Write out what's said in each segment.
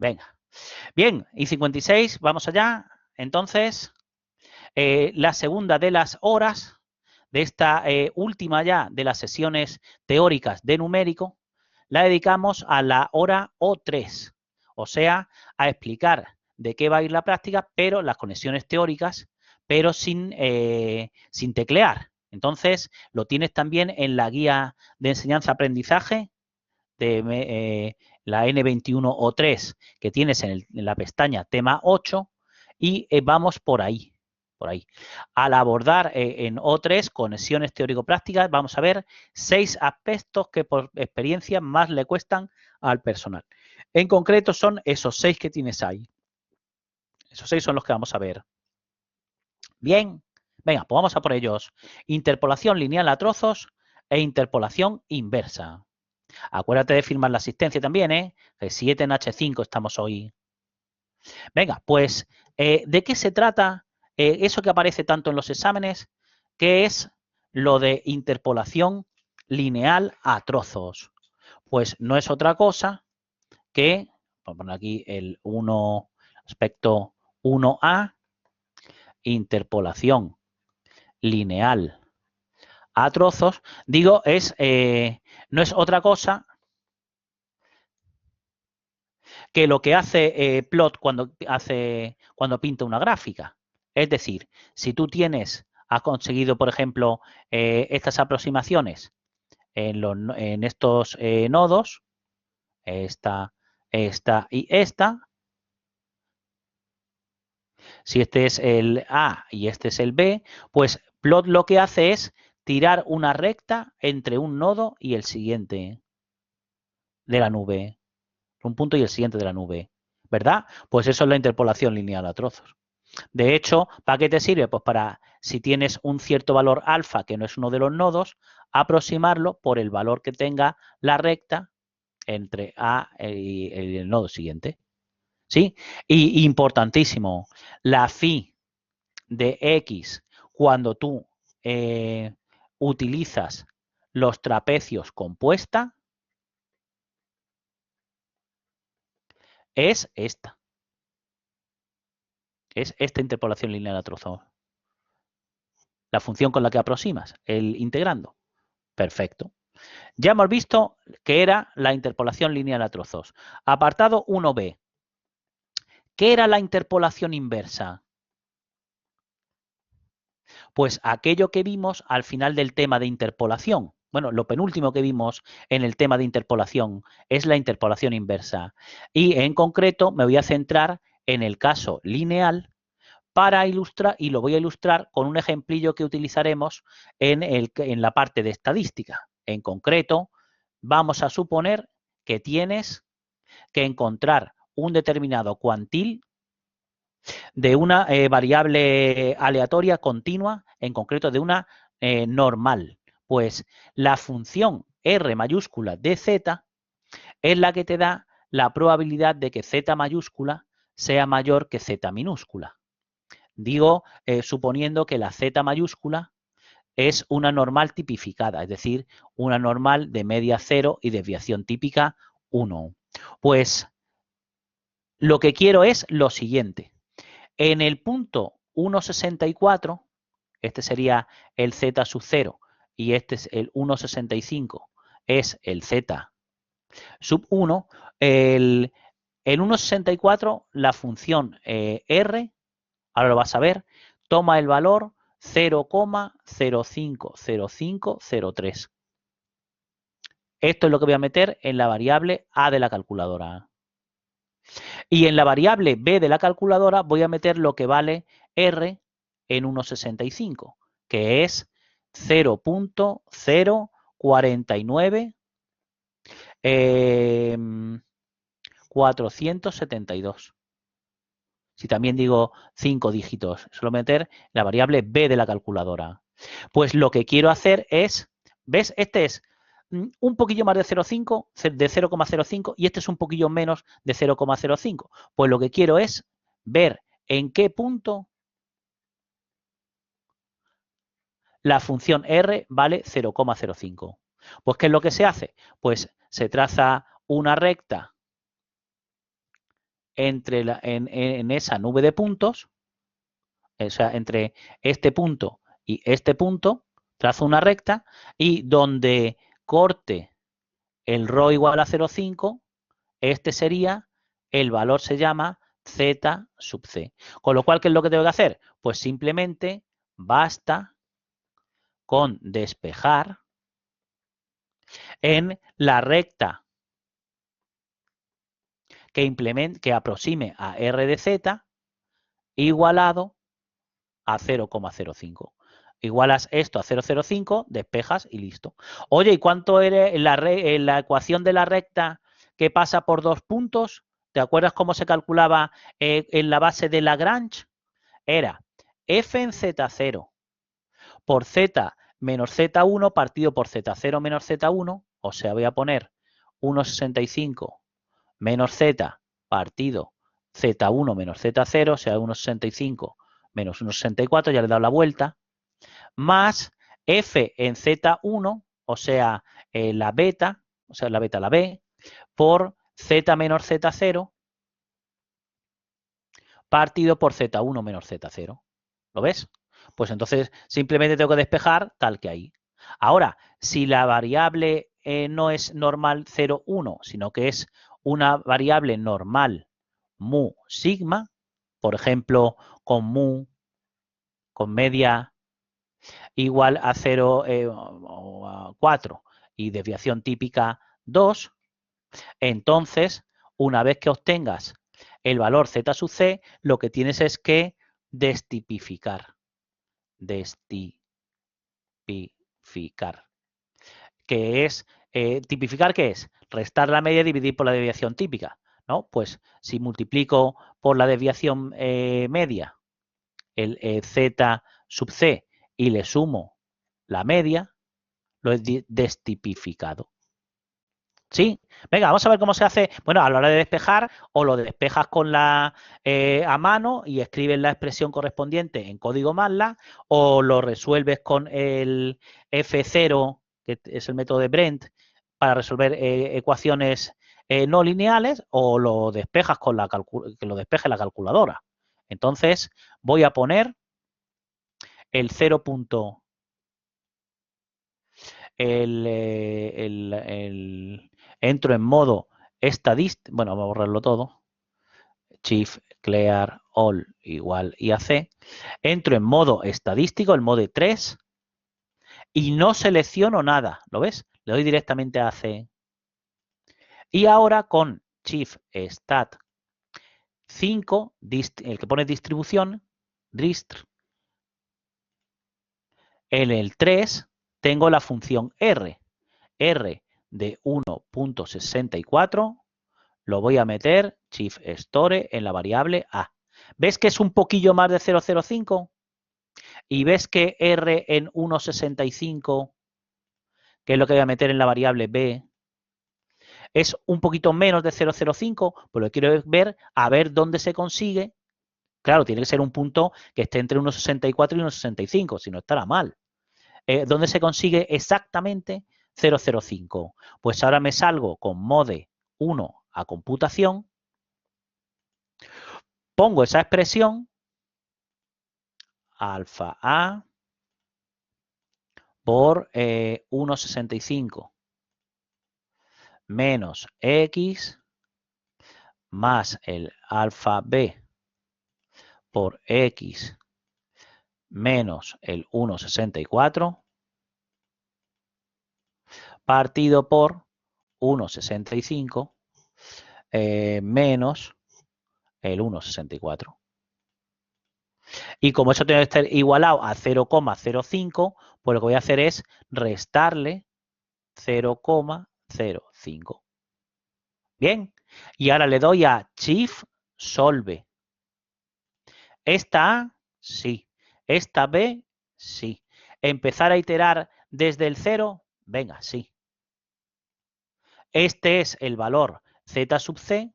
Venga. Bien, y 56, vamos allá. Entonces, la segunda de las horas de esta última ya de las sesiones teóricas de numérico, la dedicamos a la hora O3, o sea, a explicar de qué va a ir la práctica, pero las conexiones teóricas, pero sin teclear. Entonces, lo tienes también en la guía de enseñanza-aprendizaje de la N21 O3 que tienes en la pestaña tema 8 y vamos por ahí. Al abordar en O3 conexiones teórico-prácticas, vamos a ver 6 aspectos que por experiencia más le cuestan al personal. En concreto son esos 6 que tienes ahí. Esos 6 son los que vamos a ver. Bien, venga, pues vamos a por ellos. Interpolación lineal a trozos e interpolación inversa. Acuérdate de firmar la asistencia también, ¿eh? El 7 en H5 estamos hoy. Venga, pues, ¿de qué se trata eso que aparece tanto en los exámenes? ¿Qué es lo de interpolación lineal a trozos? Pues no es otra cosa que, vamos a poner aquí el 1, aspecto 1A, interpolación lineal a trozos. Digo, no es otra cosa que lo que hace Plot cuando pinta una gráfica. Es decir, si tú has conseguido, por ejemplo, estas aproximaciones en estos nodos, esta y esta, si este es el A y este es el B, pues Plot lo que hace es tirar una recta entre un nodo y el siguiente de la nube. Un punto y el siguiente de la nube, ¿verdad? Pues eso es la interpolación lineal a trozos. De hecho, ¿para qué te sirve? Pues para, si tienes un cierto valor alfa, que no es uno de los nodos, aproximarlo por el valor que tenga la recta entre A y el nodo siguiente. ¿Sí? Y importantísimo, la phi de X, cuando tú utilizas los trapecios compuesta, es esta. Es esta interpolación lineal a trozos. La función con la que aproximas, el integrando. Perfecto. Ya hemos visto que era la interpolación lineal a trozos. Apartado 1b. ¿Qué era la interpolación inversa? Pues aquello que vimos al final del tema de interpolación. Bueno, lo penúltimo que vimos en el tema de interpolación es la interpolación inversa. Y en concreto me voy a centrar en el caso lineal para ilustrar, y lo voy a ilustrar con un ejemplillo que utilizaremos en la parte de estadística. En concreto, vamos a suponer que tienes que encontrar un determinado cuantil de una variable aleatoria continua, en concreto de una normal. Pues la función R mayúscula de Z es la que te da la probabilidad de que Z mayúscula sea mayor que Z minúscula. Digo, suponiendo que la Z mayúscula es una normal tipificada, es decir, una normal de media 0 y desviación típica 1. Pues lo que quiero es lo siguiente. En el punto 1,64, este sería el Z sub 0 y este es el 1,65, es el Z sub 1, el 1,64, la función R, ahora lo vas a ver, toma el valor 0,050503. Esto es lo que voy a meter en la variable A de la calculadora. Y en la variable B de la calculadora voy a meter lo que vale R en 1,65, que es 0.049 472. Si también digo 5 dígitos, solo meter la variable B de la calculadora. Pues lo que quiero hacer es, ¿ves? Este es un poquillo más de 0,05 y este es un poquillo menos de 0,05. Pues lo que quiero es ver en qué punto la función R vale 0,05. Pues ¿qué es lo que se hace? Pues se traza una recta en esa nube de puntos, o sea, entre este punto y este punto, trazo una recta y donde corte el ρ igual a 0,5, este sería, el valor se llama z sub c. Con lo cual, ¿qué es lo que tengo que hacer? Pues simplemente basta con despejar en la recta que aproxime a r de z igualado a 0,05. Igualas esto a 0,05, despejas y listo. Oye, ¿y cuánto era la ecuación de la recta que pasa por dos puntos? ¿Te acuerdas cómo se calculaba en la base de Lagrange? Era f en z0 por z menos z1 partido por z0 menos z1, o sea, voy a poner 1,65 menos z partido z1 menos z0, o sea, 1,65 menos 1,64, ya le he dado la vuelta, más f en z1, o sea, la beta, la b, por z menos z0 partido por z1 menos z0. ¿Lo ves? Pues entonces simplemente tengo que despejar tal que ahí. Ahora, si la variable no es normal 0, 1, sino que es una variable normal mu sigma, por ejemplo, con mu, con media igual a 0 o a 4 y desviación típica 2, entonces, una vez que obtengas el valor z sub c, lo que tienes es que destipificar. Destipificar. Que es, tipificar, ¿qué es? Restar la media y dividir por la desviación típica, ¿no? Pues si multiplico por la desviación media el z sub c y le sumo la media, lo he destipificado. ¿Sí? Venga, vamos a ver cómo se hace. Bueno, a la hora de despejar, o lo despejas con la a mano y escribes la expresión correspondiente en código MATLAB, o lo resuelves con el F0, que es el método de Brent, para resolver ecuaciones no lineales, o lo despejas con que lo despeje la calculadora. Entonces, voy a poner el 0. Entro en modo estadístico, bueno, vamos a borrarlo todo, Shift, Clear, All igual IAC, entro en modo estadístico, el modo 3, y no selecciono nada, ¿lo ves? Le doy directamente a AC. Y ahora con Shift Stat 5, el que pone distribución, dist, en el 3 tengo la función R de 1.64, lo voy a meter, Shift Store, en la variable A. ¿Ves que es un poquillo más de 0,05? Y ves que R en 1,65, que es lo que voy a meter en la variable B, es un poquito menos de 0,05, pues lo quiero ver a ver dónde se consigue. Claro, tiene que ser un punto que esté entre 1,64 y 1,65, si no estará mal. ¿Dónde se consigue exactamente 0,05? Pues ahora me salgo con mode 1 a computación, pongo esa expresión, alfa A por 1,65 menos X más el alfa B por X menos el 1,64 partido por 1,65 menos el 1,64. Y como eso tiene que estar igualado a 0,05, pues lo que voy a hacer es restarle 0,05. Bien, y ahora le doy a Shift Solve. Esta A, sí. Esta B, sí. Empezar a iterar desde el 0, venga, sí. Este es el valor z sub c,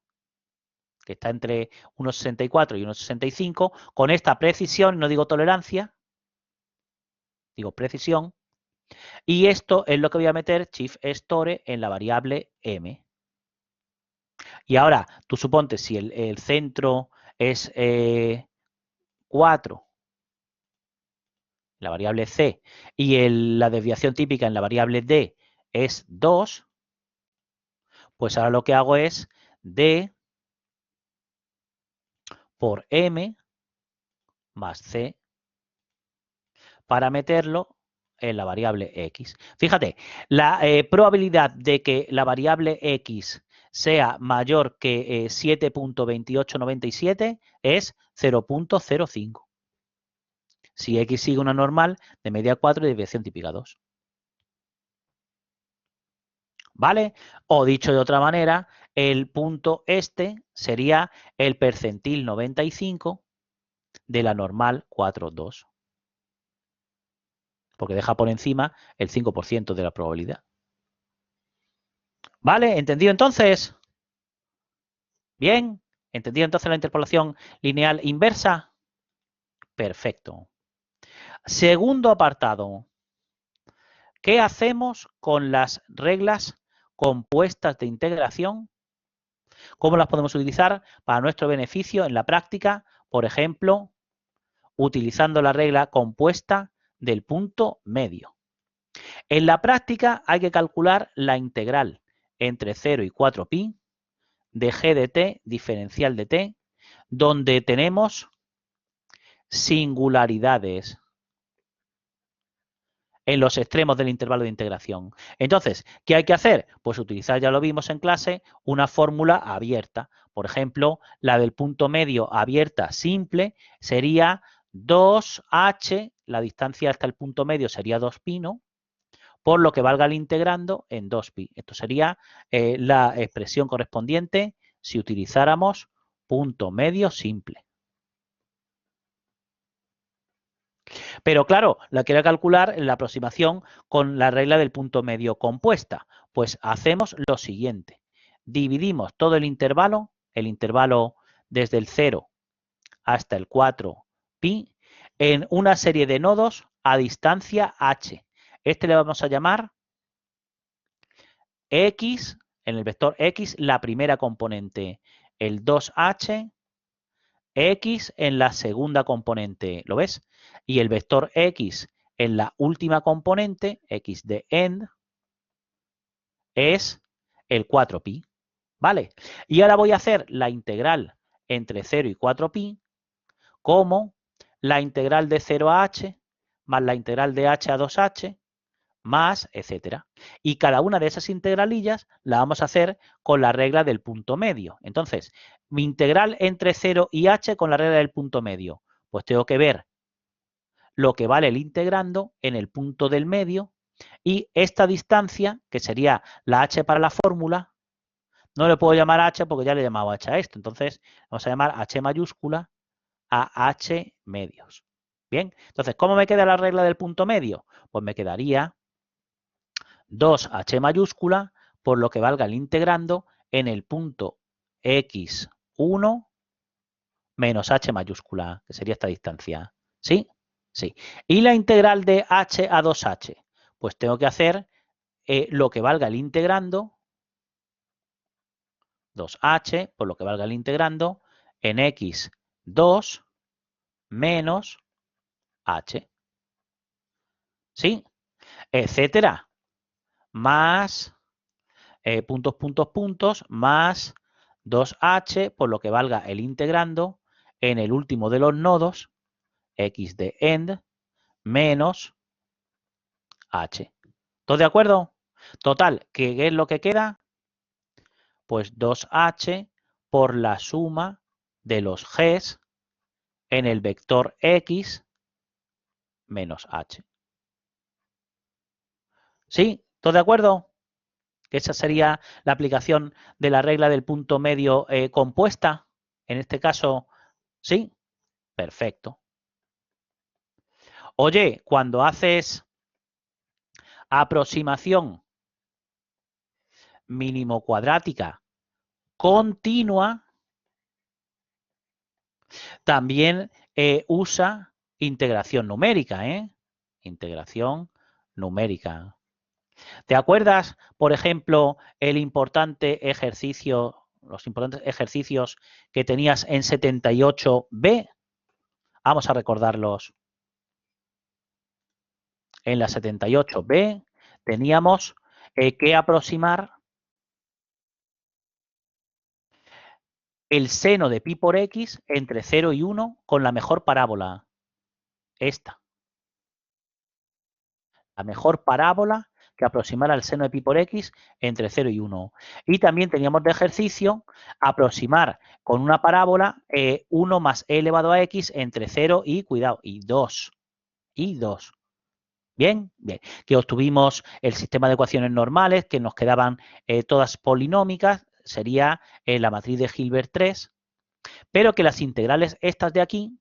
que está entre 1,64 y 1,65, con esta precisión, no digo tolerancia, digo precisión, y esto es lo que voy a meter Shift Store en la variable m. Y ahora, tú suponte, si el centro es 4, la variable C, y la desviación típica en la variable D es 2, pues ahora lo que hago es D por M más C para meterlo en la variable X. Fíjate, la probabilidad de que la variable X sea mayor que 7.2897 es 0.05. Si X sigue una normal de media 4 y desviación típica 2. ¿Vale? O dicho de otra manera, el punto este sería el percentil 95 de la normal 4,2. Porque deja por encima el 5% de la probabilidad. ¿Vale? ¿Entendido entonces? Bien. ¿Entendido entonces la interpolación lineal inversa? Perfecto. Segundo apartado. ¿Qué hacemos con las reglas compuestas de integración? ¿Cómo las podemos utilizar para nuestro beneficio en la práctica? Por ejemplo, utilizando la regla compuesta del punto medio. En la práctica hay que calcular la integral entre 0 y 4pi de g de t diferencial de t, donde tenemos singularidades en los extremos del intervalo de integración. Entonces, ¿qué hay que hacer? Pues utilizar, ya lo vimos en clase, una fórmula abierta. Por ejemplo, la del punto medio abierta simple sería 2h, la distancia hasta el punto medio sería 2pi, ¿no? Por lo que valga el integrando en 2pi. Esto sería la expresión correspondiente si utilizáramos punto medio simple. Pero claro, la quiero calcular en la aproximación con la regla del punto medio compuesta. Pues hacemos lo siguiente. Dividimos todo el intervalo desde el 0 hasta el 4pi, en una serie de nodos a distancia h. Este le vamos a llamar x, en el vector x, la primera componente, el 2h, x en la segunda componente, ¿lo ves? Y el vector x en la última componente, x de end, es el 4pi, ¿vale? Y ahora voy a hacer la integral entre 0 y 4pi como la integral de 0 a h más la integral de h a 2h más, etcétera. Y cada una de esas integralillas la vamos a hacer con la regla del punto medio. Entonces, mi integral entre 0 y h con la regla del punto medio. Pues tengo que ver lo que vale el integrando en el punto del medio y esta distancia, que sería la h para la fórmula, no le puedo llamar h porque ya le he llamado h a esto. Entonces, vamos a llamar h mayúscula a h medios. Bien, entonces, ¿cómo me queda la regla del punto medio? Pues me quedaría 2h mayúscula por lo que valga el integrando en el punto x1 menos h mayúscula, que sería esta distancia. ¿Sí? Sí. Y la integral de h a 2h, pues tengo que hacer lo que valga el integrando, 2h, por lo que valga el integrando, en x2 menos h. ¿Sí? Etcétera. Más puntos, más 2h, por lo que valga el integrando en el último de los nodos, x de end, menos h. ¿Todos de acuerdo? Total, ¿qué es lo que queda? Pues 2h por la suma de los g's en el vector x menos h. ¿Sí? ¿Todos de acuerdo? Que esa sería la aplicación de la regla del punto medio compuesta. En este caso, ¿sí? Perfecto. Oye, cuando haces aproximación mínimo cuadrática continua, también usa integración numérica, ¿eh? Integración numérica. ¿Te acuerdas, por ejemplo, el importante ejercicio los importantes ejercicios que tenías en 78b. Vamos a recordarlos. En la 78b teníamos que aproximar el seno de pi por x entre 0 y 1 con la mejor parábola. Esta. La mejor parábola que aproximara el seno de pi por x entre 0 y 1. Y también teníamos de ejercicio aproximar con una parábola 1 más e elevado a x entre 0 y, cuidado, y 2. Y 2. Bien, bien. Que obtuvimos el sistema de ecuaciones normales, que nos quedaban todas polinómicas, sería la matriz de Hilbert 3, pero que las integrales estas de aquí,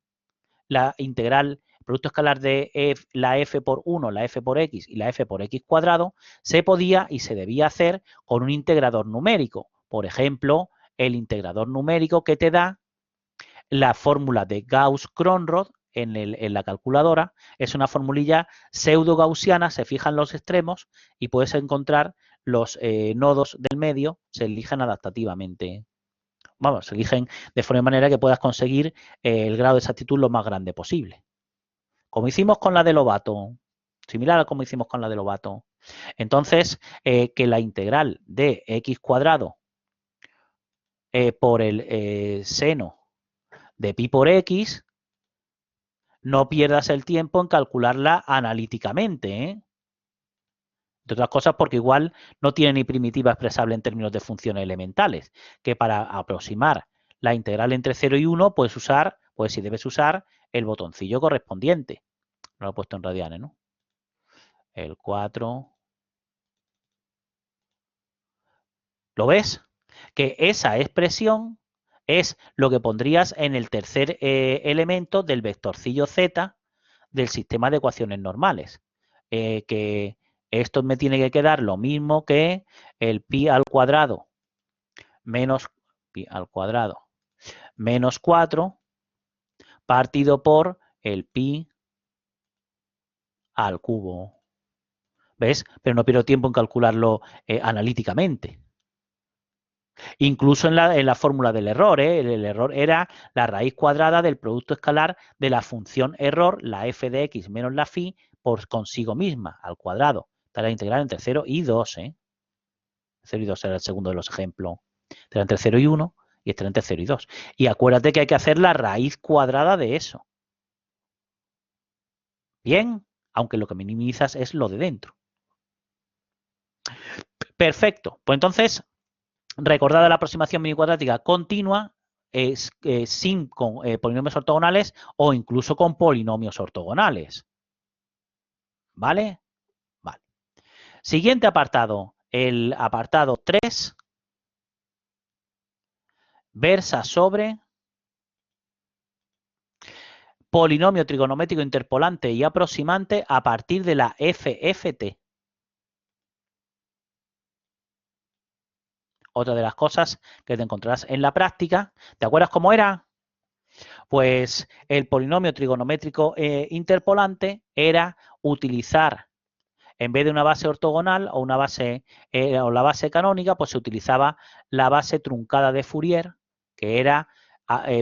la integral producto escalar de la f por 1, la f por x y la f por x cuadrado, se podía y se debía hacer con un integrador numérico. Por ejemplo, el integrador numérico que te da la fórmula de Gauss-Kronrod en la calculadora. Es una formulilla pseudo-gaussiana, se fijan los extremos y puedes encontrar los nodos del medio, se eligen adaptativamente. Vamos, se eligen de forma manera que puedas conseguir el grado de exactitud lo más grande posible. Como hicimos con la de Lobato, similar a como hicimos con la de Lobato. Entonces, que la integral de x cuadrado por el seno de pi por x, no pierdas el tiempo en calcularla analíticamente, ¿eh? Entre otras cosas porque igual no tiene ni primitiva expresable en términos de funciones elementales, que para aproximar la integral entre 0 y 1 puedes usar, pues si debes usar el botoncillo correspondiente. No lo he puesto en radianes, ¿no? El 4. ¿Lo ves? Que esa expresión es lo que pondrías en el tercer elemento del vectorcillo z del sistema de ecuaciones normales. Que esto me tiene que quedar lo mismo que el pi al cuadrado menos pi al cuadrado menos 4 partido por el pi al cubo. ¿Ves? Pero no pierdo tiempo en calcularlo analíticamente. Incluso en la fórmula del error, el error era la raíz cuadrada del producto escalar de la función error, la f de x menos la phi, por consigo misma, al cuadrado. Está la integral entre 0 y 2. 0 y 2 era el segundo de los ejemplos. Estará entre 0 y 1 y estará entre 0 y 2. Y acuérdate que hay que hacer la raíz cuadrada de eso. Bien, aunque lo que minimizas es lo de dentro. Perfecto. Pues entonces, recordad la aproximación minicuadrática continua sin con polinomios ortogonales o incluso con polinomios ortogonales. ¿Vale? Vale. Siguiente apartado. El apartado 3 versa sobre polinomio trigonométrico interpolante y aproximante a partir de la FFT. Otra de las cosas que te encontrarás en la práctica. ¿Te acuerdas cómo era? Pues el polinomio trigonométrico interpolante era utilizar, en vez de una base ortogonal o una base o la base canónica, pues se utilizaba la base truncada de Fourier, que era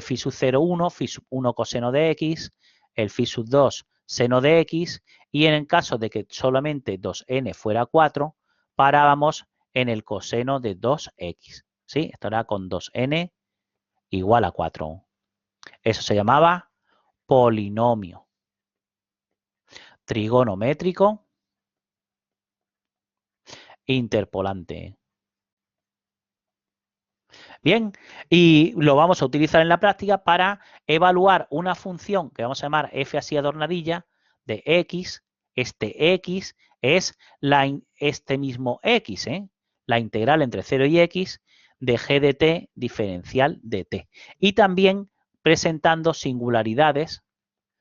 phi sub 0, 1, phi sub 1 coseno de x, el phi sub 2 seno de x, y en el caso de que solamente 2n fuera 4, parábamos en el coseno de 2x. ¿Sí? Esto era con 2n igual a 4. Eso se llamaba polinomio trigonométrico interpolante. Bien, y lo vamos a utilizar en la práctica para evaluar una función que vamos a llamar f así adornadilla de x. Este x es este mismo x, la integral entre 0 y x de g de t diferencial de t. Y también presentando singularidades,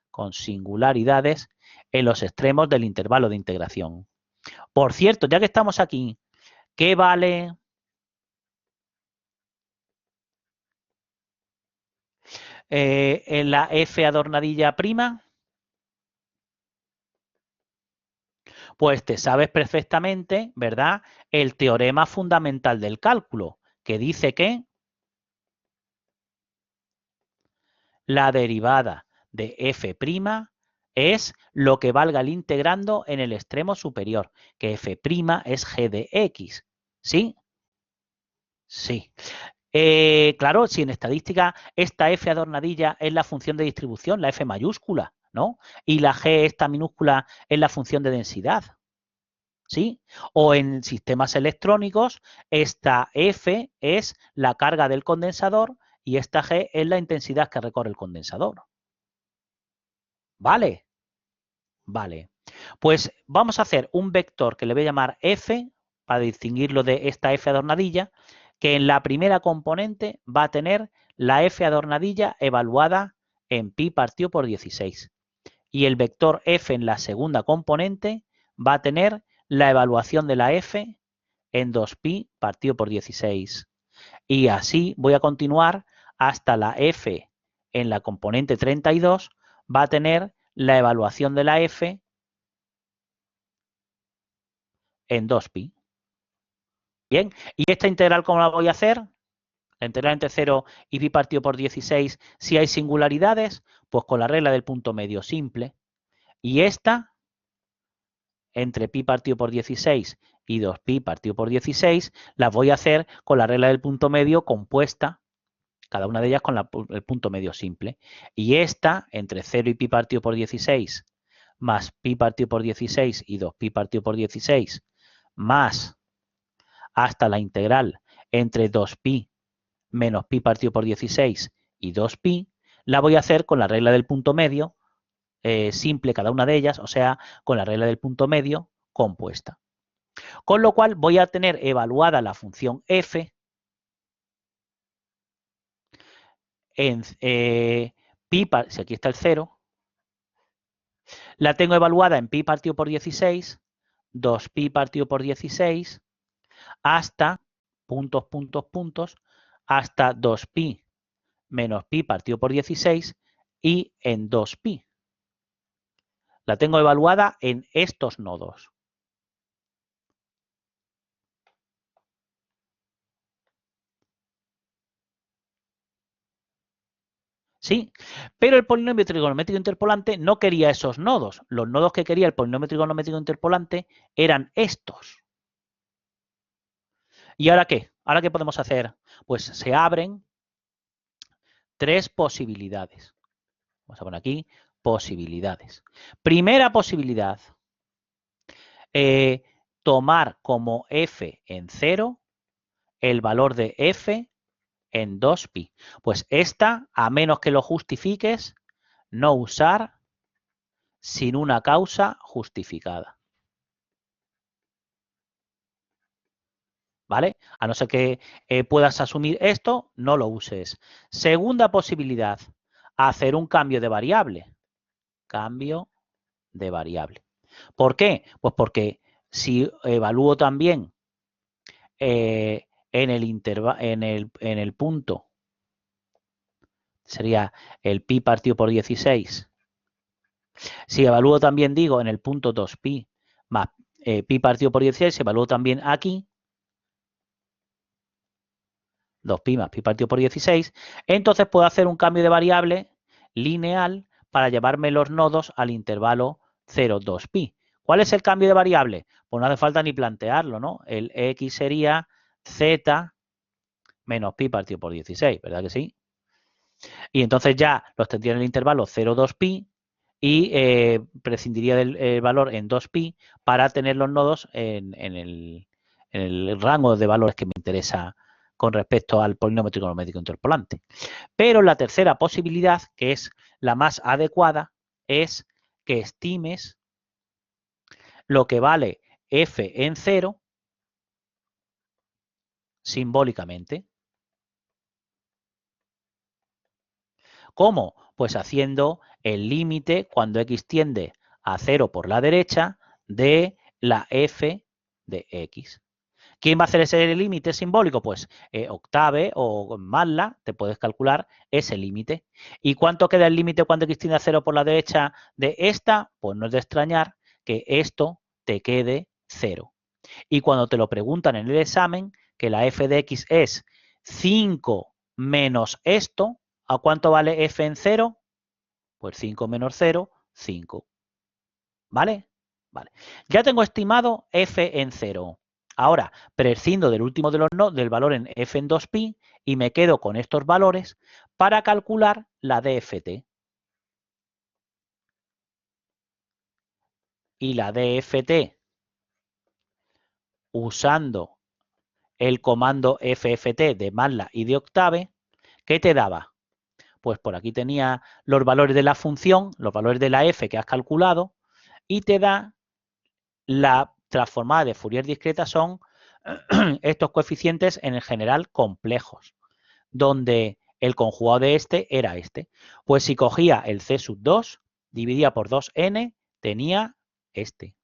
con singularidades en los extremos del intervalo de integración. Por cierto, ya que estamos aquí, ¿qué vale en la f adornadilla prima? Pues te sabes perfectamente, ¿verdad?, el teorema fundamental del cálculo, que dice que la derivada de f' es lo que valga el integrando en el extremo superior, que f' es g de x. ¿Sí? Sí. Claro, si en estadística esta f adornadilla es la función de distribución, la f mayúscula, ¿no? Y la g esta minúscula es la función de densidad. ¿Sí? O en sistemas electrónicos, esta F es la carga del condensador y esta G es la intensidad que recorre el condensador. ¿Vale? Vale. Pues vamos a hacer un vector que le voy a llamar F, para distinguirlo de esta F adornadilla, que en la primera componente va a tener la F adornadilla evaluada en pi partido por 16. Y el vector F en la segunda componente va a tener la evaluación de la F en 2pi partido por 16. Y así voy a continuar hasta la F en la componente 32 va a tener la evaluación de la F en 2pi. Bien, ¿y esta integral cómo la voy a hacer? La integral entre 0 y pi partido por 16, si hay singularidades, pues con la regla del punto medio simple. Y esta, entre pi partido por 16 y 2pi partido por 16, las voy a hacer con la regla del punto medio compuesta, cada una de ellas con el punto medio simple. Y esta, entre 0 y pi partido por 16, más pi partido por 16 y 2pi partido por 16, más hasta la integral entre 2pi menos pi partido por 16 y 2pi, la voy a hacer con la regla del punto medio simple cada una de ellas, o sea, con la regla del punto medio compuesta. Con lo cual voy a tener evaluada la función f en pi, si aquí está el 0, la tengo evaluada en pi partido por 16, 2pi partido por 16, hasta puntos, hasta 2pi menos pi partido por 16 y en 2pi. La tengo evaluada en estos nodos. ¿Sí? Pero el polinomio trigonométrico interpolante no quería esos nodos. Los nodos que quería el polinomio trigonométrico interpolante eran estos. ¿Y ahora qué? ¿Ahora qué podemos hacer? Pues se abren tres posibilidades. Vamos a poner aquí posibilidades. Primera posibilidad, tomar como f en 0 el valor de f en 2pi. Pues esta, a menos que lo justifiques, no usar sin una causa justificada. ¿Vale? A no ser que puedas asumir esto, no lo uses. Segunda posibilidad, hacer un cambio de variable. Cambio de variable. ¿Por qué? Pues porque si evalúo también en el punto, sería el pi partido por 16. Si evalúo también, digo, en el punto 2pi más pi partido por 16, si evalúo también aquí, 2pi más pi partido por 16, entonces puedo hacer un cambio de variable lineal para llevarme los nodos al intervalo 0, 2pi. ¿Cuál es el cambio de variable? Pues no hace falta ni plantearlo, ¿no? El x sería z menos pi partido por 16, ¿verdad que sí? Y entonces ya los tendría en el intervalo 0, 2pi y prescindiría del valor en 2pi para tener los nodos en el rango de valores que me interesa con respecto al polinomio trigonométrico interpolante. Pero la tercera posibilidad, que es la más adecuada, es que estimes lo que vale f en 0 simbólicamente. ¿Cómo? Pues haciendo el límite cuando x tiende a 0 por la derecha de la f de x. ¿Quién va a hacer ese límite simbólico? Pues Octave o MATLAB te puedes calcular ese límite. ¿Y cuánto queda el límite cuando x tiende a 0 por la derecha de esta? Pues no es de extrañar que esto te quede 0. Y cuando te lo preguntan en el examen, que la f de x es 5 menos esto, ¿A cuánto vale f en 0? Pues 5 menos 0, 5. ¿Vale? Vale. Ya tengo estimado f en 0. Ahora, prescindo del último de los nodos, del valor en f en 2pi, y me quedo con estos valores para calcular la DFT. Y la DFT, usando el comando FFT de MATLAB y de Octave, ¿qué te daba? Pues por aquí tenía los valores de la función, los valores de la f que has calculado, y te da la transformada de Fourier discreta son estos coeficientes en general complejos, donde el conjugado de este era este. Pues si cogía el C sub 2, dividía por 2n, tenía este.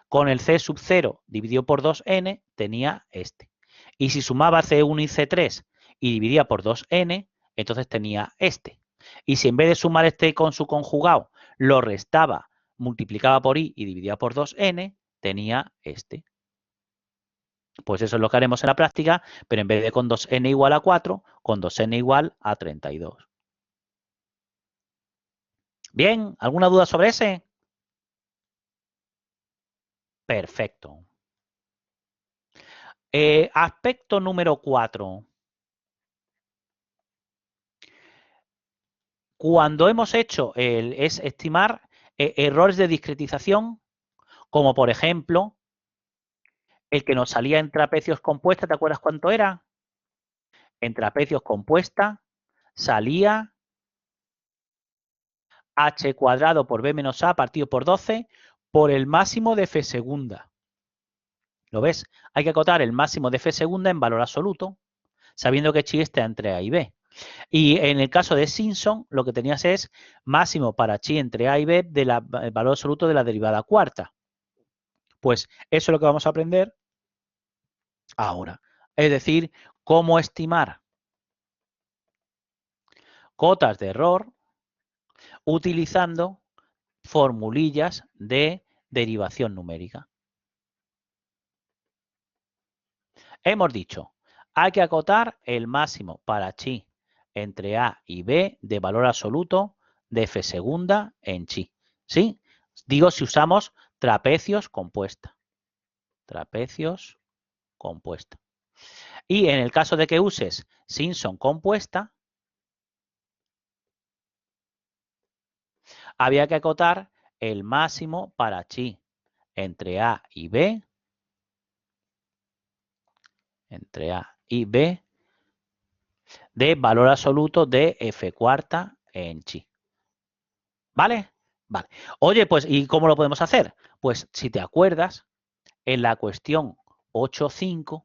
Con el C sub 0 dividido por 2n, tenía este. Y si sumaba C1 y C3 y dividía por 2n, entonces tenía este. Y si en vez de sumar este con su conjugado, lo restaba, multiplicaba por i y dividía por 2n, tenía este. Pues eso es lo que haremos en la práctica, pero en vez de con 2n igual a 4, con 2n igual a 32. Bien, ¿alguna duda sobre ese? Perfecto. Aspecto número 4. Cuando hemos hecho es estimar errores de discretización, como por ejemplo el que nos salía en trapecios compuesta, ¿te acuerdas cuánto era? En trapecios compuesta salía h cuadrado por b menos a partido por 12 por el máximo de f segunda. ¿Lo ves? Hay que acotar el máximo de f segunda en valor absoluto, sabiendo que chi está entre a y b. Y en el caso de Simpson, lo que tenías es máximo para chi entre a y b del valor absoluto de la derivada cuarta. Pues eso es lo que vamos a aprender ahora. Es decir, cómo estimar cotas de error utilizando formulillas de derivación numérica. Hemos dicho, hay que acotar el máximo para chi entre a y b de valor absoluto de f segunda en chi. ¿Sí? Digo si usamos trapecios compuesta. Trapecios compuesta. Y en el caso de que uses Simpson compuesta, había que acotar el máximo para chi entre a y b, entre a y b, de valor absoluto de f cuarta en chi. ¿Vale? Vale. Oye, pues, ¿y cómo lo podemos hacer? Pues, si te acuerdas, en la cuestión 8.5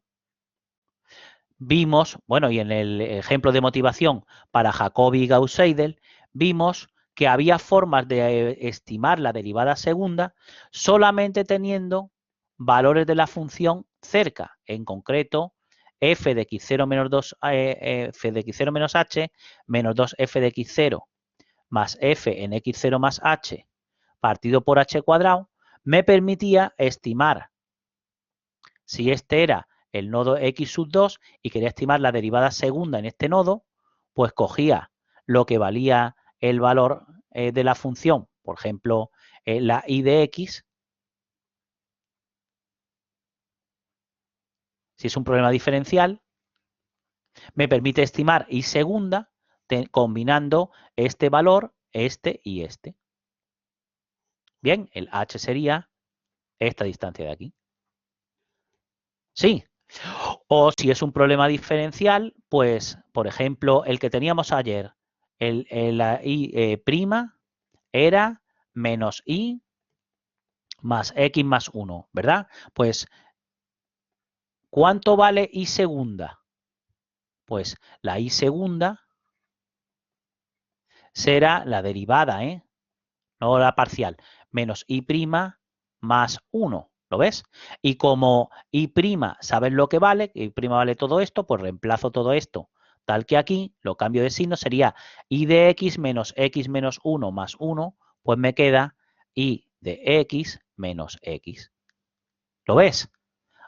vimos, bueno, y en el ejemplo de motivación para Jacobi y Gauss-Seidel, vimos que había formas de estimar la derivada segunda solamente teniendo valores de la función cerca, en concreto f de x0 menos 2 f de x0 menos h menos 2f de x0 más f en x0 más h partido por h cuadrado me permitía estimar si este era el nodo x sub 2 y quería estimar la derivada segunda en este nodo, pues cogía lo que valía el valor de la función, por ejemplo, la y de x, si es un problema diferencial, me permite estimar y segunda combinando este valor, este y este. Bien, el h sería esta distancia de aquí. Sí. O si es un problema diferencial, pues, por ejemplo, el que teníamos ayer, la i' era menos i más x más 1, ¿verdad? Pues, ¿cuánto vale i segunda? Pues la i segunda será la derivada, no la parcial, menos i' más 1. ¿Lo ves? Y como i', ¿sabes lo que vale? I' vale todo esto, pues reemplazo todo esto tal que aquí, lo cambio de signo, sería i de x menos x menos 1 más 1, pues me queda i de x menos x. ¿Lo ves?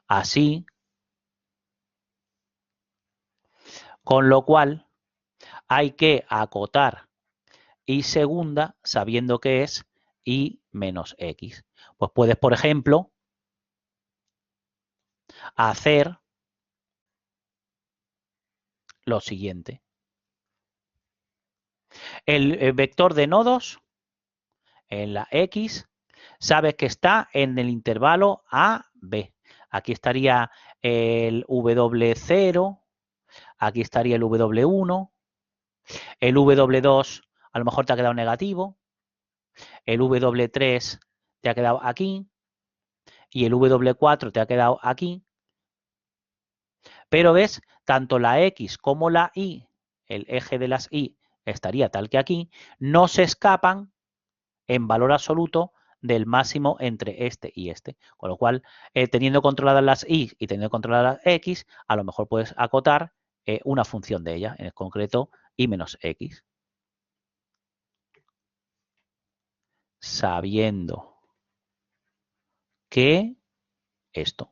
Así, con lo cual, hay que acotar y segunda sabiendo que es y menos x. Pues puedes, por ejemplo, hacer lo siguiente. El vector de nodos en la x, sabes que está en el intervalo A, B. Aquí estaría el W0, aquí estaría el W1, el W2 a lo mejor te ha quedado negativo, el W3 te ha quedado aquí y el W4 te ha quedado aquí. Pero ves, tanto la X como la Y, el eje de las Y estaría tal que aquí, no se escapan en valor absoluto del máximo entre este y este. Con lo cual, teniendo controladas las Y y teniendo controladas las X, a lo mejor puedes acotar una función de ellas, en concreto Y menos X. Sabiendo que esto.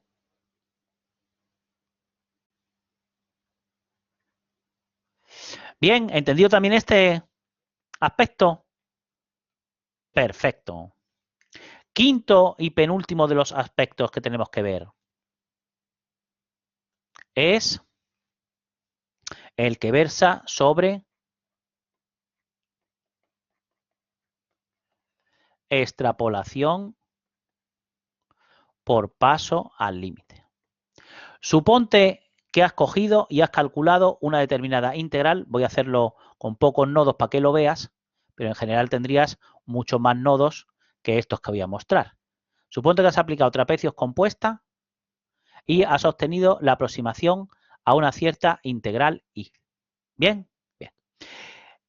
Bien, ¿entendido también este aspecto? Perfecto. Quinto y penúltimo de los aspectos que tenemos que ver es el que versa sobre extrapolación por paso al límite. Suponte que has cogido y has calculado una determinada integral. Voy a hacerlo con pocos nodos para que lo veas, pero en general tendrías muchos más nodos que estos que voy a mostrar. Suponte que has aplicado trapecios compuesta y has obtenido la aproximación a una cierta integral y. Bien, bien.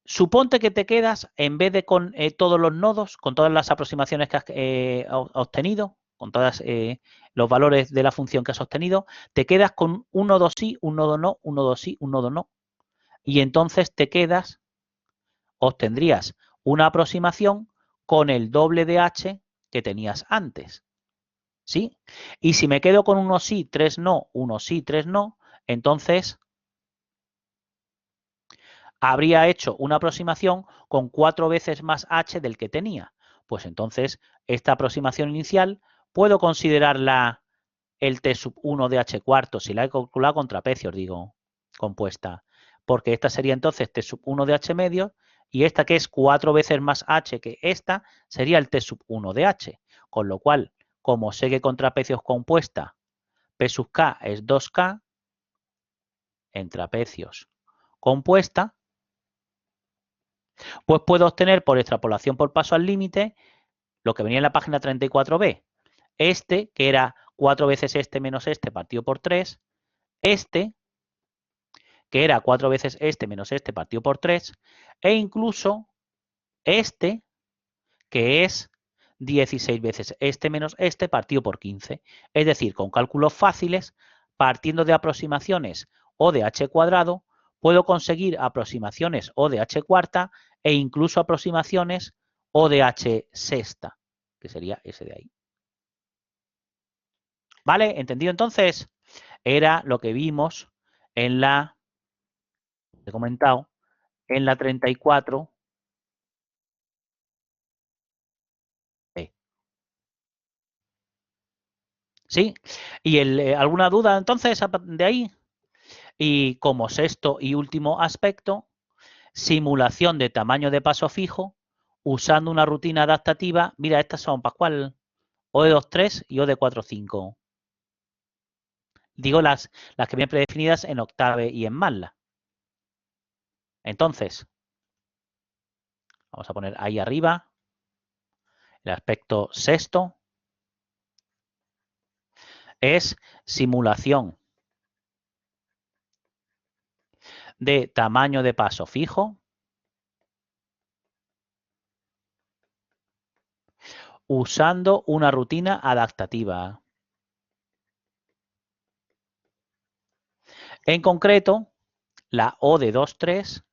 Suponte que te quedas, en vez de con todos los nodos, con todas las aproximaciones que has obtenido, con todos los valores de la función que has obtenido, te quedas con un nodo sí, un nodo no, un nodo sí, un nodo no. Y entonces te quedas, obtendrías una aproximación con el doble de h que tenías antes. ¿Sí? Y si me quedo con uno sí, tres no, uno sí, tres no, entonces habría hecho una aproximación con 4 veces más h del que tenía. Pues entonces, esta aproximación inicial puedo considerarla el t sub 1 de h cuarto, si la he calculado con trapecios, digo, compuesta. Porque esta sería entonces t sub 1 de h medio y esta que es 4 veces más h que esta sería el t sub 1 de h. Con lo cual, como sé que con trapecios compuesta p sub k es 2k, en trapecios compuesta, pues puedo obtener por extrapolación por paso al límite lo que venía en la página 34b. Este, que era 4 veces este menos este partido por 3. Este, que era 4 veces este menos este partido por 3. E incluso este, que es 16 veces este menos este partido por 15. Es decir, con cálculos fáciles, partiendo de aproximaciones O de h cuadrado, puedo conseguir aproximaciones O de h cuarta e incluso aproximaciones O de h sexta, que sería ese de ahí. ¿Vale? ¿Entendido entonces? Era lo que vimos en la, he comentado, en la 34. ¿Sí? ¿Y alguna duda entonces de ahí? Y como sexto y último aspecto, simulación de tamaño de paso fijo usando una rutina adaptativa. Mira, estas son, Pascual, O de 2.3 y O de 4.5. Digo las que vienen predefinidas en Octave y en MATLAB. Entonces, vamos a poner ahí arriba el aspecto sexto. Es simulación de tamaño de paso fijo usando una rutina adaptativa. En concreto, la O de 2.3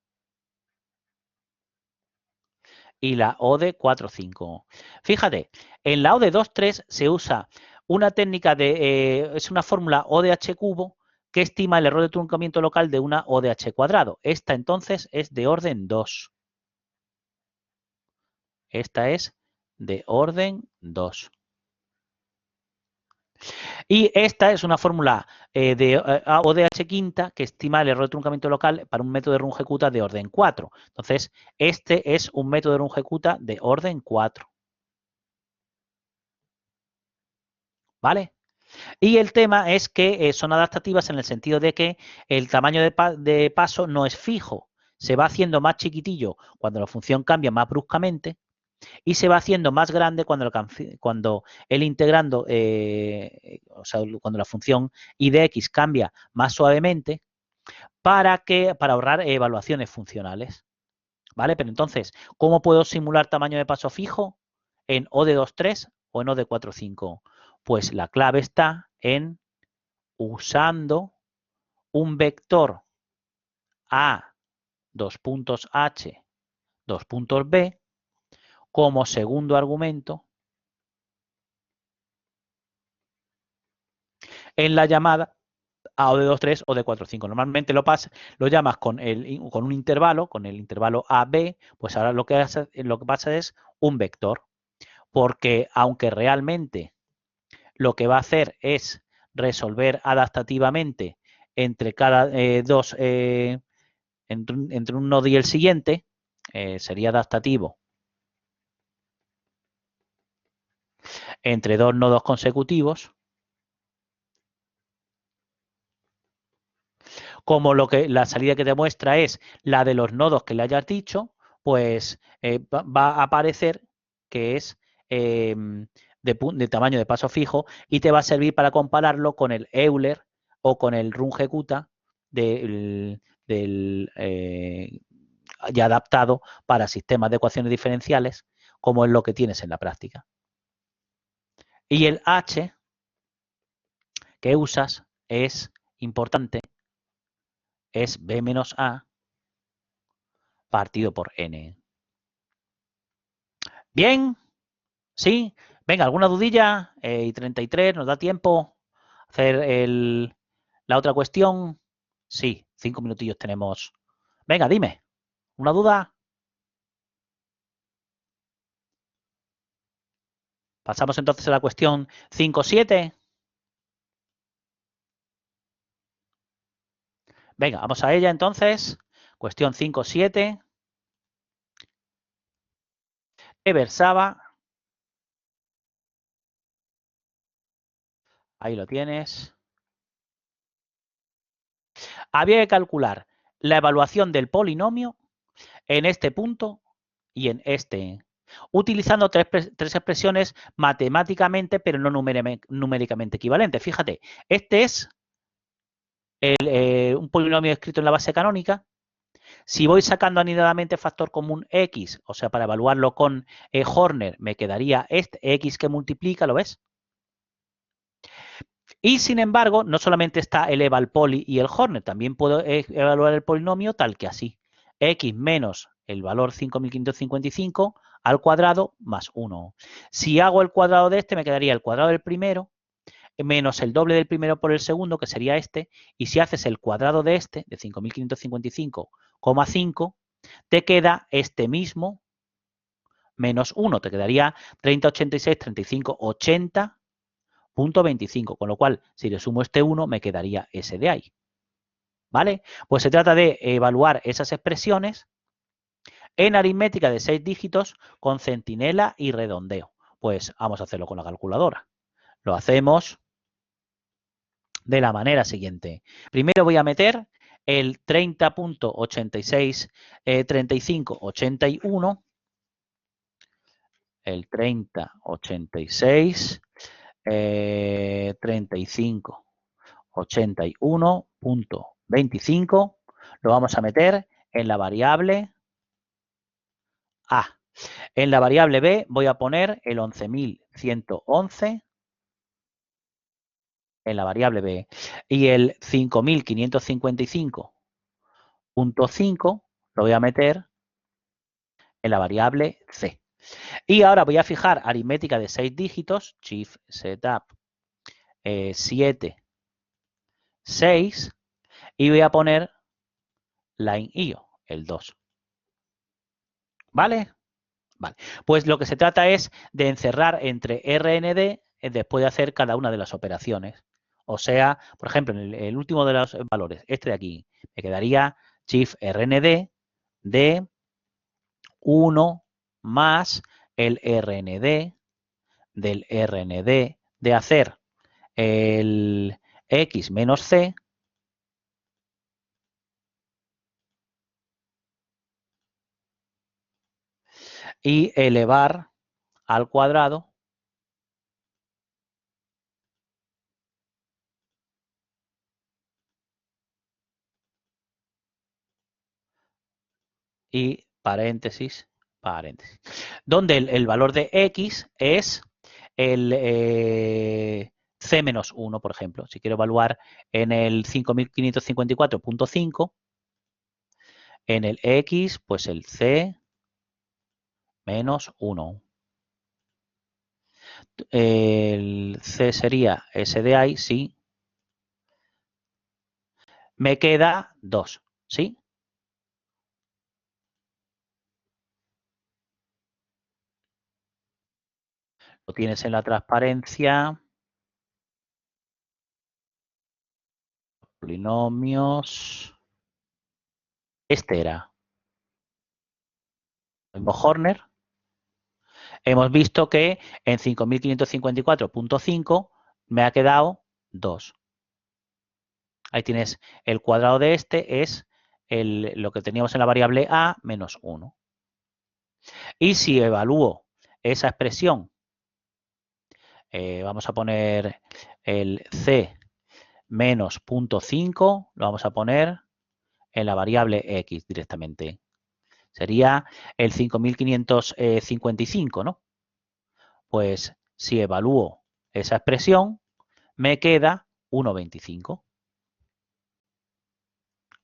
y la O de 4.5. Fíjate, en la O de 2.3 se usa una técnica de, es una fórmula O de H cubo que estima el error de truncamiento local de una ODH cuadrado. Esta entonces es de orden 2. Esta es de orden 2. Y esta es una fórmula de ODH quinta que estima el error de truncamiento local para un método de Runge-Kutta de orden 4. Entonces, este es un método de Runge-Kutta de orden 4. ¿Vale? Y el tema es que son adaptativas en el sentido de que el tamaño de paso no es fijo. Se va haciendo más chiquitillo cuando la función cambia más bruscamente y se va haciendo más grande cuando el integrando, o sea, cuando la función y de x cambia más suavemente para ahorrar evaluaciones funcionales. ¿Vale? Pero entonces, ¿cómo puedo simular tamaño de paso fijo en O de 2,3 o en O de 4,5? Pues la clave está en usando un vector A, dos puntos H, dos puntos B, como segundo argumento en la llamada A o de 2,3 o de 4,5. Normalmente lo llamas con un intervalo, con el intervalo AB, pues ahora lo que pasa es un vector, porque aunque realmente lo que va a hacer es resolver adaptativamente entre cada entre un nodo y el siguiente, sería adaptativo entre dos nodos consecutivos, como la salida que te muestra es la de los nodos que le hayas dicho, pues va a aparecer que es de tamaño de paso fijo y te va a servir para compararlo con el Euler o con el Runge-Kutta ya adaptado para sistemas de ecuaciones diferenciales, como es lo que tienes en la práctica. Y el H que usas es importante, es B menos A partido por N. ¿Bien? ¿Sí? Venga, ¿alguna dudilla? Y 33, ¿nos da tiempo a hacer la otra cuestión? Sí, 5 minutillos tenemos. Venga, dime, ¿una duda? Pasamos entonces a la cuestión 5.7. Venga, vamos a ella entonces. Cuestión 5.7. Que versaba. Ahí lo tienes. Había que calcular la evaluación del polinomio en este punto y en este, utilizando tres expresiones matemáticamente, pero no numéricamente equivalentes. Fíjate, este es un polinomio escrito en la base canónica. Si voy sacando anidadamente factor común x, o sea, para evaluarlo con Horner, me quedaría este x que multiplica, ¿lo ves? Y sin embargo, no solamente está el eval poli y el Horner, también puedo evaluar el polinomio tal que así. X menos el valor 5555 al cuadrado más 1. Si hago el cuadrado de este, me quedaría el cuadrado del primero menos el doble del primero por el segundo, que sería este. Y si haces el cuadrado de este, de 5555,5, te queda este mismo menos 1. Te quedaría 30, 86, 35, 80. 0.25, con lo cual, si le sumo este 1, me quedaría ese de ahí. ¿Vale? Pues se trata de evaluar esas expresiones en aritmética de 6 dígitos con centinela y redondeo. Pues vamos a hacerlo con la calculadora. Lo hacemos de la manera siguiente. Primero voy a meter el 30.86, 35, 81, el 30, 86, 35, 81.25 lo vamos a meter en la variable A. En la variable B voy a poner el 11.111 en la variable B y el 5.555.5 lo voy a meter en la variable C. Y ahora voy a fijar aritmética de 6 dígitos, Shift Setup 7 6 y voy a poner line io, el 2. ¿Vale? Vale. Pues lo que se trata es de encerrar entre RND después de hacer cada una de las operaciones. O sea, por ejemplo, en el último de los valores, este de aquí, me quedaría shift RND de 1 más el RND del RND de hacer el X menos C y elevar al cuadrado y paréntesis, paréntesis. Donde el valor de X es el C menos 1, por ejemplo. Si quiero evaluar en el 5554.5, en el X, pues el C menos 1. El C sería S de ahí, sí. Me queda 2, ¿sí? Lo tienes en la transparencia. Polinomios. Este era Horner. Hemos visto que en 5554.5 me ha quedado 2. Ahí tienes el cuadrado de este, es lo que teníamos en la variable a menos 1. Y si evalúo esa expresión, vamos a poner el c menos 0.5, lo vamos a poner en la variable x directamente. Sería el 5555, ¿no? Pues si evalúo esa expresión, me queda 1,25.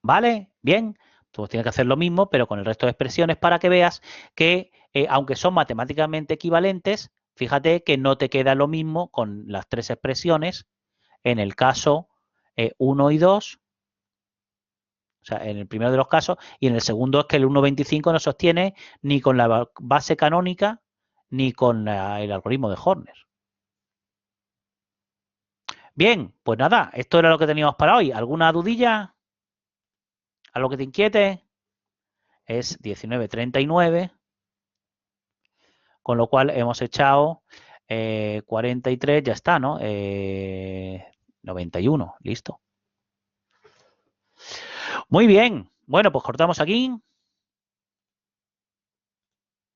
¿Vale? Bien. Tú tienes que hacer lo mismo, pero con el resto de expresiones para que veas que, aunque son matemáticamente equivalentes, fíjate que no te queda lo mismo con las tres expresiones en el caso 1 y 2, o sea, en el primero de los casos, y en el segundo es que el 1,25 no sostiene ni con la base canónica ni con el algoritmo de Horner. Bien, pues nada, esto era lo que teníamos para hoy. ¿Alguna dudilla? ¿Algo que te inquiete? Es 19,39, con lo cual hemos echado 43, ya está, ¿no? 91, listo. Muy bien, bueno, pues cortamos aquí.